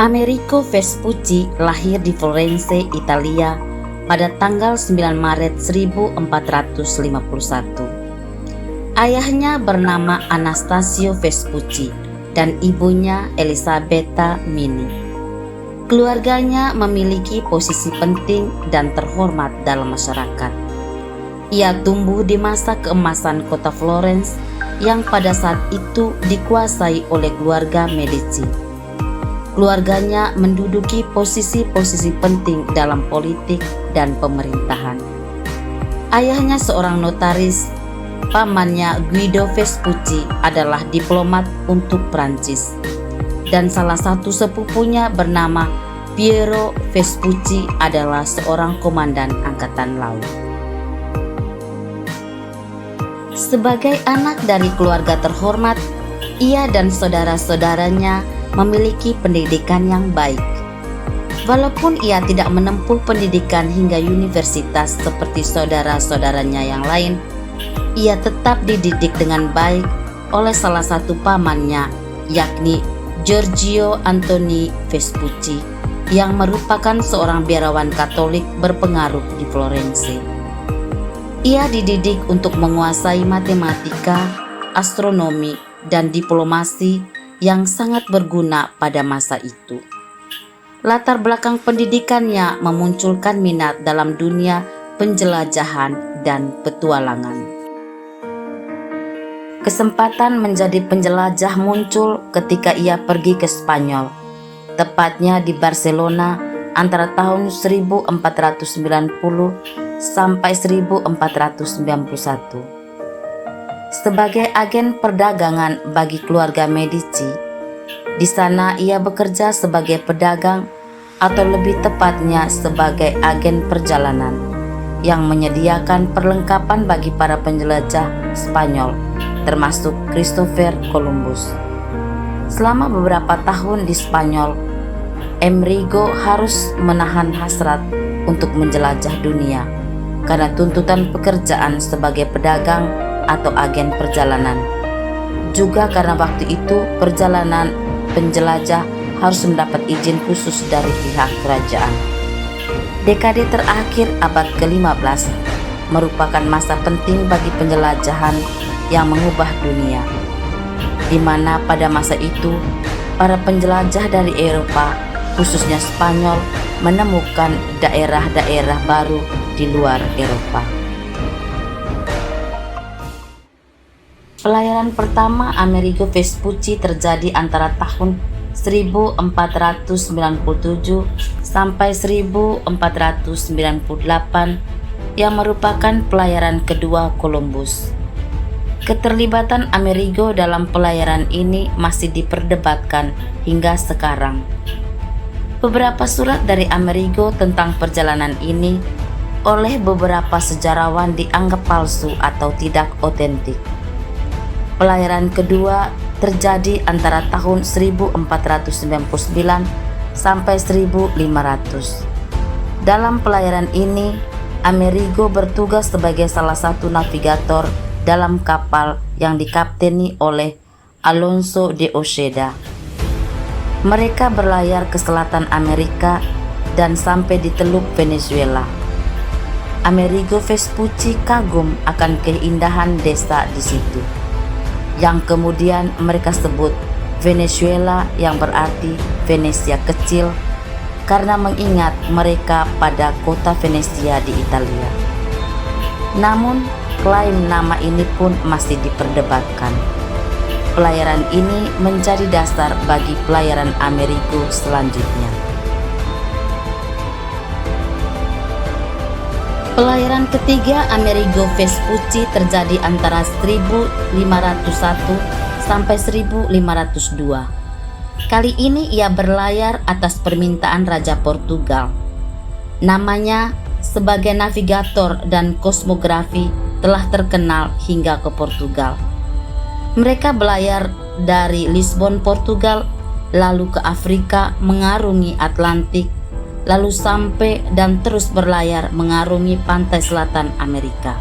Amerigo Vespucci lahir di Florence, Italia pada tanggal 9 Maret 1451. Ayahnya bernama Anastasio Vespucci dan ibunya Elisabetta Mini. Keluarganya memiliki posisi penting dan terhormat dalam masyarakat. Ia tumbuh di masa keemasan kota Florence yang pada saat itu dikuasai oleh keluarga Medici. Keluarganya menduduki posisi-posisi penting dalam politik dan pemerintahan. Ayahnya seorang notaris, pamannya Guido Vespucci adalah diplomat untuk Prancis, dan salah satu sepupunya bernama Piero Vespucci adalah seorang komandan angkatan laut. Sebagai anak dari keluarga terhormat, ia dan saudara-saudaranya memiliki pendidikan yang baik. Walaupun ia tidak menempuh pendidikan hingga universitas seperti saudara-saudaranya yang lain, ia tetap dididik dengan baik oleh salah satu pamannya, yakni Giorgio Antoni Vespucci, yang merupakan seorang biarawan Katolik berpengaruh di Florence. Ia dididik untuk menguasai matematika, astronomi, dan diplomasi yang sangat berguna pada masa itu. Latar belakang pendidikannya memunculkan minat dalam dunia penjelajahan dan petualangan. Kesempatan menjadi penjelajah muncul ketika ia pergi ke Spanyol, tepatnya di Barcelona antara tahun 1490 sampai 1491. Sebagai agen perdagangan bagi keluarga Medici, di sana ia bekerja sebagai pedagang atau lebih tepatnya sebagai agen perjalanan yang menyediakan perlengkapan bagi para penjelajah Spanyol, termasuk Christopher Columbus. Selama beberapa tahun di Spanyol, Amerigo harus menahan hasrat untuk menjelajah dunia karena tuntutan pekerjaan sebagai pedagang atau agen perjalanan. Juga karena waktu itu perjalanan penjelajah harus mendapat izin khusus dari pihak kerajaan. Dekade terakhir abad ke-15 merupakan masa penting bagi penjelajahan yang mengubah dunia, di mana pada masa itu para penjelajah dari Eropa, khususnya Spanyol, menemukan daerah-daerah baru di luar Eropa. Pelayaran pertama Amerigo Vespucci terjadi antara tahun 1497 sampai 1498 yang merupakan pelayaran kedua Columbus. Keterlibatan Amerigo dalam pelayaran ini masih diperdebatkan hingga sekarang. Beberapa surat dari Amerigo tentang perjalanan ini oleh beberapa sejarawan dianggap palsu atau tidak otentik. Pelayaran kedua terjadi antara tahun 1499 sampai 1500. Dalam pelayaran ini, Amerigo bertugas sebagai salah satu navigator dalam kapal yang dikapteni oleh Alonso de Ojeda. Mereka berlayar ke selatan Amerika dan sampai di Teluk Venezuela. Amerigo Vespucci kagum akan keindahan desa di situ, yang kemudian mereka sebut Venezuela, yang berarti Venesia kecil, karena mengingat mereka pada kota Venesia di Italia. Namun, klaim nama ini pun masih diperdebatkan. Pelayaran ini menjadi dasar bagi pelayaran Amerigo selanjutnya. Pelayaran ketiga Amerigo Vespucci terjadi antara 1501 sampai 1502. Kali ini ia berlayar atas permintaan Raja Portugal. Namanya sebagai navigator dan kosmografi telah terkenal hingga ke Portugal. Mereka berlayar dari Lisbon, Portugal, lalu ke Afrika mengarungi Atlantik, lalu sampai dan terus berlayar mengarungi pantai selatan Amerika.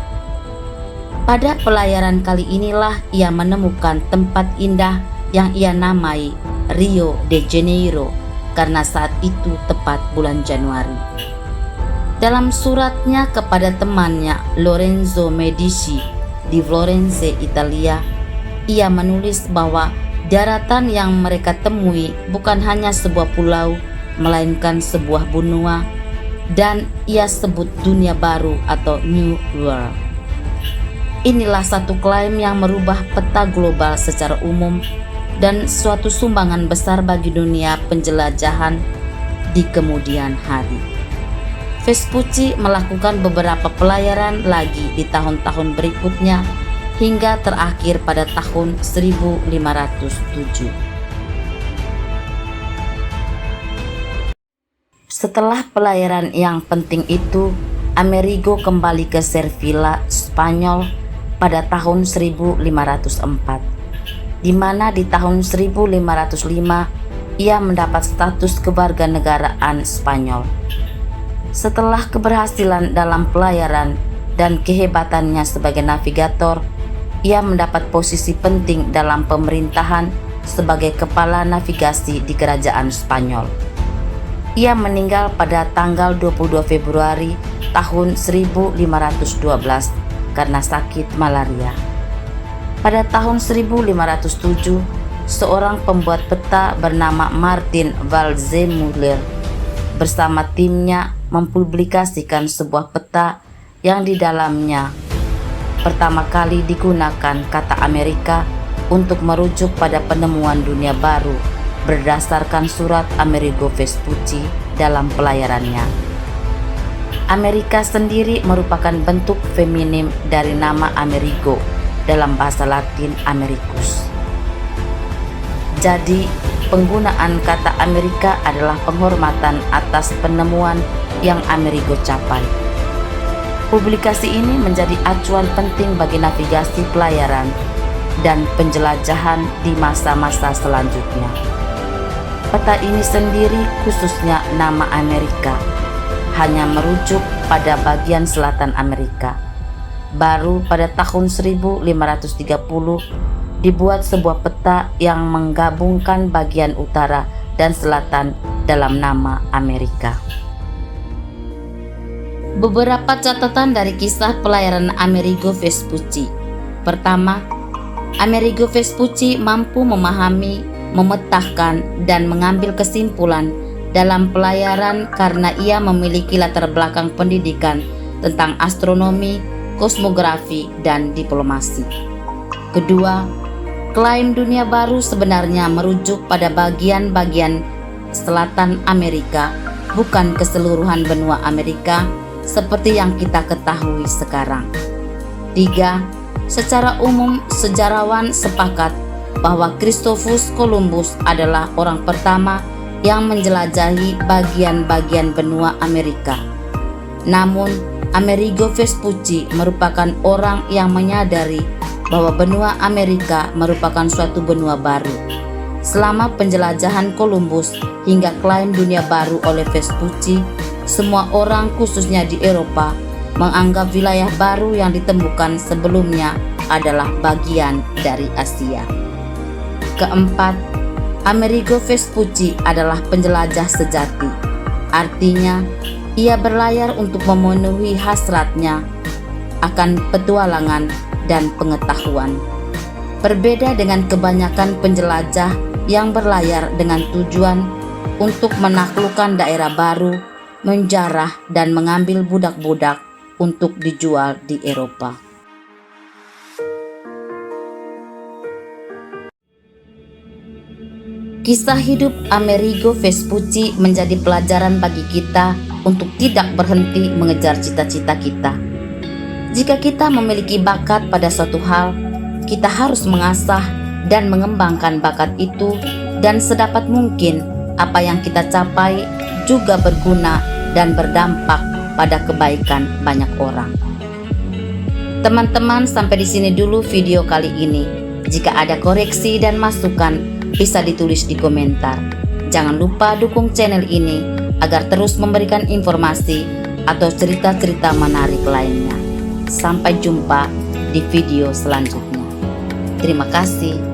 Pada pelayaran kali inilah ia menemukan tempat indah yang ia namai Rio de Janeiro karena saat itu tepat bulan Januari. Dalam suratnya kepada temannya Lorenzo Medici di Florence, Italia, ia menulis bahwa daratan yang mereka temui bukan hanya sebuah pulau, melainkan sebuah benua, dan ia sebut dunia baru atau New World. Inilah satu klaim yang merubah peta global secara umum dan suatu sumbangan besar bagi dunia penjelajahan di kemudian hari. Vespucci melakukan beberapa pelayaran lagi di tahun-tahun berikutnya hingga terakhir pada tahun 1507. Setelah pelayaran yang penting itu, Amerigo kembali ke Sevilla, Spanyol pada tahun 1504, di mana di tahun 1505 ia mendapat status kewarganegaraan Spanyol. Setelah keberhasilan dalam pelayaran dan kehebatannya sebagai navigator, ia mendapat posisi penting dalam pemerintahan sebagai kepala navigasi di kerajaan Spanyol. Ia meninggal pada tanggal 22 Februari tahun 1512 karena sakit malaria. Pada tahun 1507, seorang pembuat peta bernama Martin Waldseemüller bersama timnya mempublikasikan sebuah peta yang di dalamnya pertama kali digunakan kata Amerika untuk merujuk pada penemuan dunia baru berdasarkan surat Amerigo Vespucci dalam pelayarannya. Amerika sendiri merupakan bentuk feminim dari nama Amerigo dalam bahasa Latin Americus. Jadi, penggunaan kata Amerika adalah penghormatan atas penemuan yang Amerigo capai. Publikasi ini menjadi acuan penting bagi navigasi pelayaran dan penjelajahan di masa-masa selanjutnya. Peta ini sendiri, khususnya nama Amerika, hanya merujuk pada bagian selatan Amerika. Baru pada tahun 1530 dibuat sebuah peta yang menggabungkan bagian utara dan selatan dalam nama Amerika. Beberapa catatan dari kisah pelayaran Amerigo Vespucci. Pertama, Amerigo Vespucci mampu memahami, memetakan, dan mengambil kesimpulan dalam pelayaran karena ia memiliki latar belakang pendidikan tentang astronomi, kosmografi, dan diplomasi. Kedua, klaim dunia baru sebenarnya merujuk pada bagian-bagian selatan Amerika, bukan keseluruhan benua Amerika seperti yang kita ketahui sekarang. 3. Secara umum sejarawan sepakat bahwa Christophus Columbus adalah orang pertama yang menjelajahi bagian-bagian benua Amerika. Namun, Amerigo Vespucci merupakan orang yang menyadari bahwa benua Amerika merupakan suatu benua baru. Selama penjelajahan Columbus hingga klaim dunia baru oleh Vespucci, semua orang khususnya di Eropa menganggap wilayah baru yang ditemukan sebelumnya adalah bagian dari Asia. Keempat, Amerigo Vespucci adalah penjelajah sejati. Artinya, ia berlayar untuk memenuhi hasratnya akan petualangan dan pengetahuan. Berbeda dengan kebanyakan penjelajah yang berlayar dengan tujuan untuk menaklukkan daerah baru, menjarah dan mengambil budak-budak untuk dijual di Eropa. Kisah hidup Amerigo Vespucci menjadi pelajaran bagi kita untuk tidak berhenti mengejar cita-cita kita. Jika kita memiliki bakat pada suatu hal, kita harus mengasah dan mengembangkan bakat itu, dan sedapat mungkin apa yang kita capai juga berguna dan berdampak pada kebaikan banyak orang. Teman-teman, sampai di sini dulu video kali ini. Jika ada koreksi dan masukan, bisa ditulis di komentar. Jangan lupa dukung channel ini agar terus memberikan informasi atau cerita-cerita menarik lainnya. Sampai jumpa di video selanjutnya. Terima kasih.